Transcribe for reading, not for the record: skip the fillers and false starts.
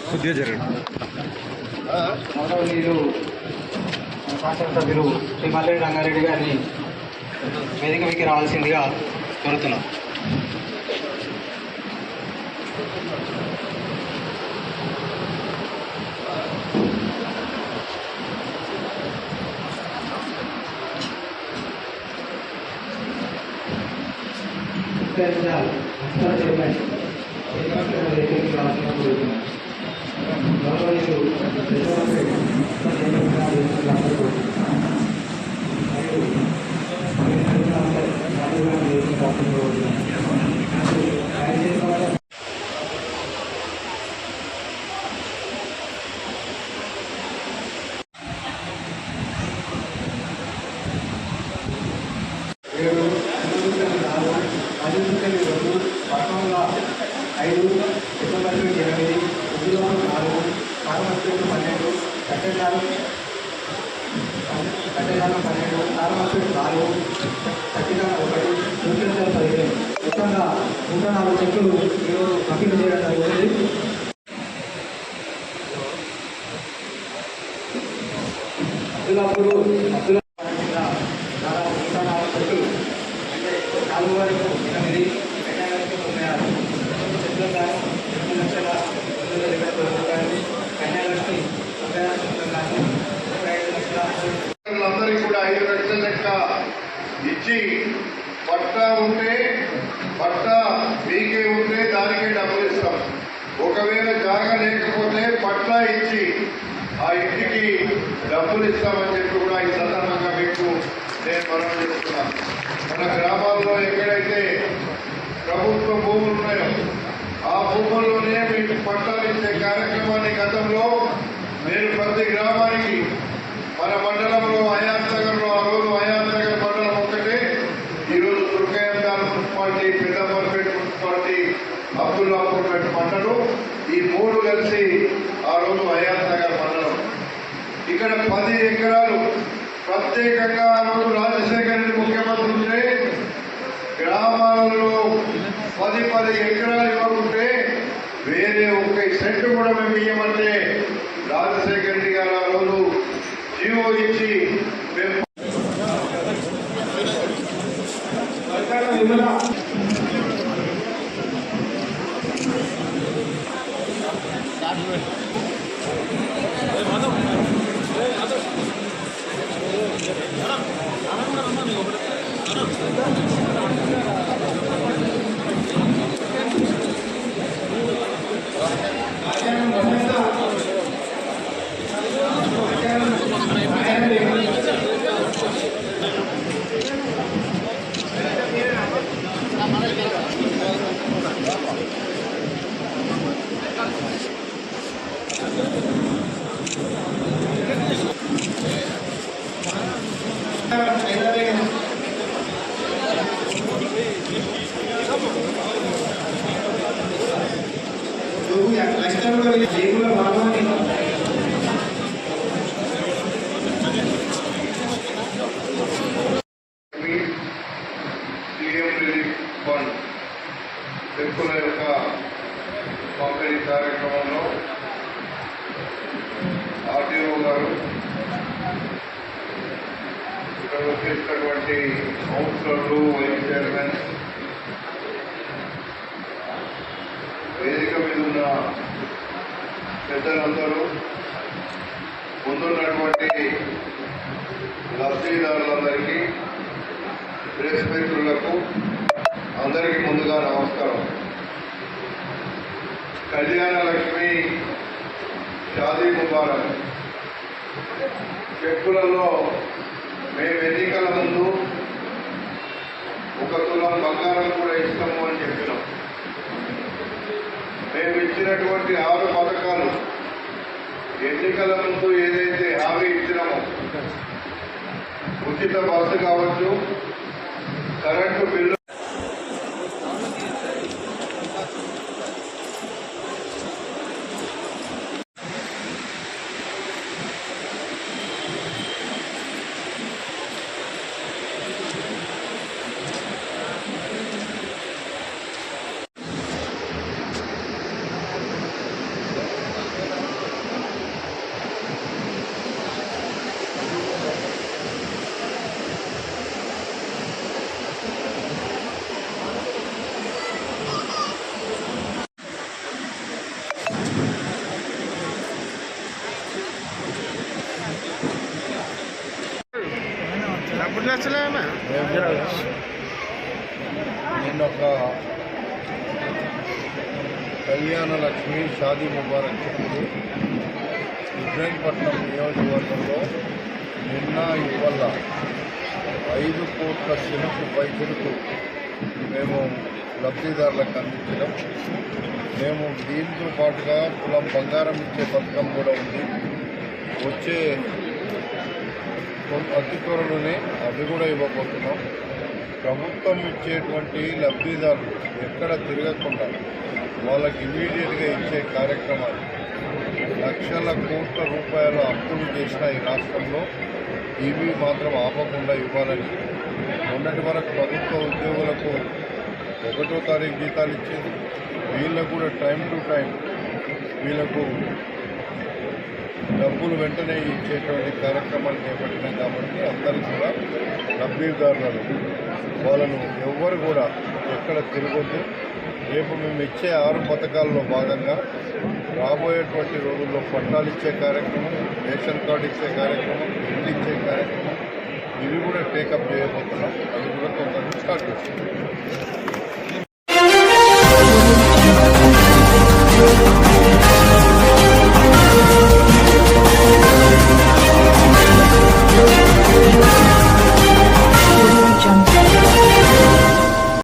కొద్దిగా జరగండి. గౌరవనీయులు శాసనసభ్యులు శ్రీ మల్రెడ్డి రంగారెడ్డి గారిని వేదిక మీదకి రావాల్సిందిగా కోరుతున్నాం. మొత్తంగా 104 చెట్లు పంపిణీ చేయడం జరిగింది. అబ్దుల్లాపూర్ 104 చెట్లు అంటే 4 వరకు 8 అందరికీ కూడా 5 లక్షల లెక్క ఇచ్చి పట్టా ఉంటే పట్టా మీకే ఉంటే దానికే డబ్బులు ఇస్తాం. ఒకవేళ జాగా లేకపోతే పట్టా ఇచ్చి ఆ ఇంటికి డబ్బులు ఇస్తామని చెప్పి కూడా ఈ సందర్భంగా మీకు నేను మనం చేస్తున్నాను. మన గ్రామాల్లో ఎక్కడైతే ప్రభుత్వ భూములు ఉన్నాయో ఆ భూముల్లోనే మీకు పట్టాలు ఇచ్చే కార్యక్రమాన్ని గతంలో నేను ప్రతి గ్రామానికి మన మండలంలో హయాత్ నగర్లో ఆ రోజు హయాత్ నగర్ మండలం ఒక్కటే, ఈరోజు దుర్గయందాల్ మున్సిపాలిటీ, పెద్దపల్లిపేట మున్సిపాలిటీ, అబ్దుల్లాపూర్పేట మండలం ఈ 3 కలిసి ఆ రోజు హయాత్ నగర్ మండలం. ఇక్కడ 10 ఎకరాలు ప్రత్యేకంగా ఆ రోజు రాజశేఖర రెడ్డి ముఖ్యమంత్రి ఉంటే గ్రామాలలో 10 ఎకరాలు ఇవ్వకుంటే వేరే 1 సెంటు కూడా మేము ఇవ్వమంటే రాజశేఖర రెడ్డి గారు ఆ రోజు జీవో ఇచ్చి మేము చెక్కుల యొక్క పంపిణీ కార్యక్రమంలో ఆర్టీఓ గారు ఇక్కడ వచ్చేసినటువంటి కౌన్సిలర్లు, వైస్ చైర్మన్, వేదిక మీద ఉన్న పెద్దలందరూ, ముందున్నటువంటి లబ్ధిదారులందరికీ, ప్రెస్ మిత్రులకు అందరికీ ముందుగా నమస్కారం. కళ్యాణ లక్ష్మి షాదీ ముబారక్ చెక్కులలో మేము ఎన్నికల ముందు 1 తులం బంగారం కూడా ఇస్తాము అని చెప్పినాం. మేము ఇచ్చినటువంటి 6 పథకాలు ఎన్నికల ముందు ఏదైతే హామీ ఇచ్చినామో ఉచిత బస్సు కావచ్చు, కరెంటు బిల్లు నిన్న ఒక కళ్యాణ లక్ష్మి షాదీ ముబారక్ చెప్తూ ఇబ్రాహీంపట్నం నియోజకవర్గంలో నిన్న ఇవాళ 5 కోట్ల శిలకు పైసలకు మేము లబ్ధిదారులకు అందించడం. మేము దీంతో పాటుగా తులం బంగారం ఇచ్చే పథకం కూడా ఉంది. వచ్చే అతి త్వరలోనే అవి కూడా ఇవ్వబోతున్నాం. ప్రభుత్వం ఇచ్చేటువంటి లబ్ధిదారులు ఎక్కడ తిరగకుండా వాళ్ళకి ఇమీడియట్గా ఇచ్చే కార్యక్రమాలు లక్షల కోట్ల రూపాయల అప్పులు చేసిన ఈ రాష్ట్రంలో ఇవి మాత్రం ఆపకుండా ఇవ్వాలని మొన్నటి వరకు ప్రభుత్వ ఉద్యోగులకు 1వ తారీఖు జీతాలు ఇచ్చేది. వీళ్ళకు కూడా టైం టు టైం వీళ్ళకు డబ్బులు వెంటనే ఇచ్చేటువంటి కార్యక్రమాలు చేపట్టినాం. కాబట్టి అందరూ కూడా లబ్ధిదారులను వాళ్ళను ఎవ్వరు కూడా ఎక్కడ తిరగొద్దు. రేపు మేము ఇచ్చే 6 పథకాల్లో భాగంగా రాబోయేటువంటి రోజుల్లో పట్టాలు ఇచ్చే కార్యక్రమం, రేషన్ కార్డు ఇచ్చే కార్యక్రమం, ఇల్లు ఇచ్చే కార్యక్రమం ఇవి కూడా టేకప్ చేయబోతున్నాం.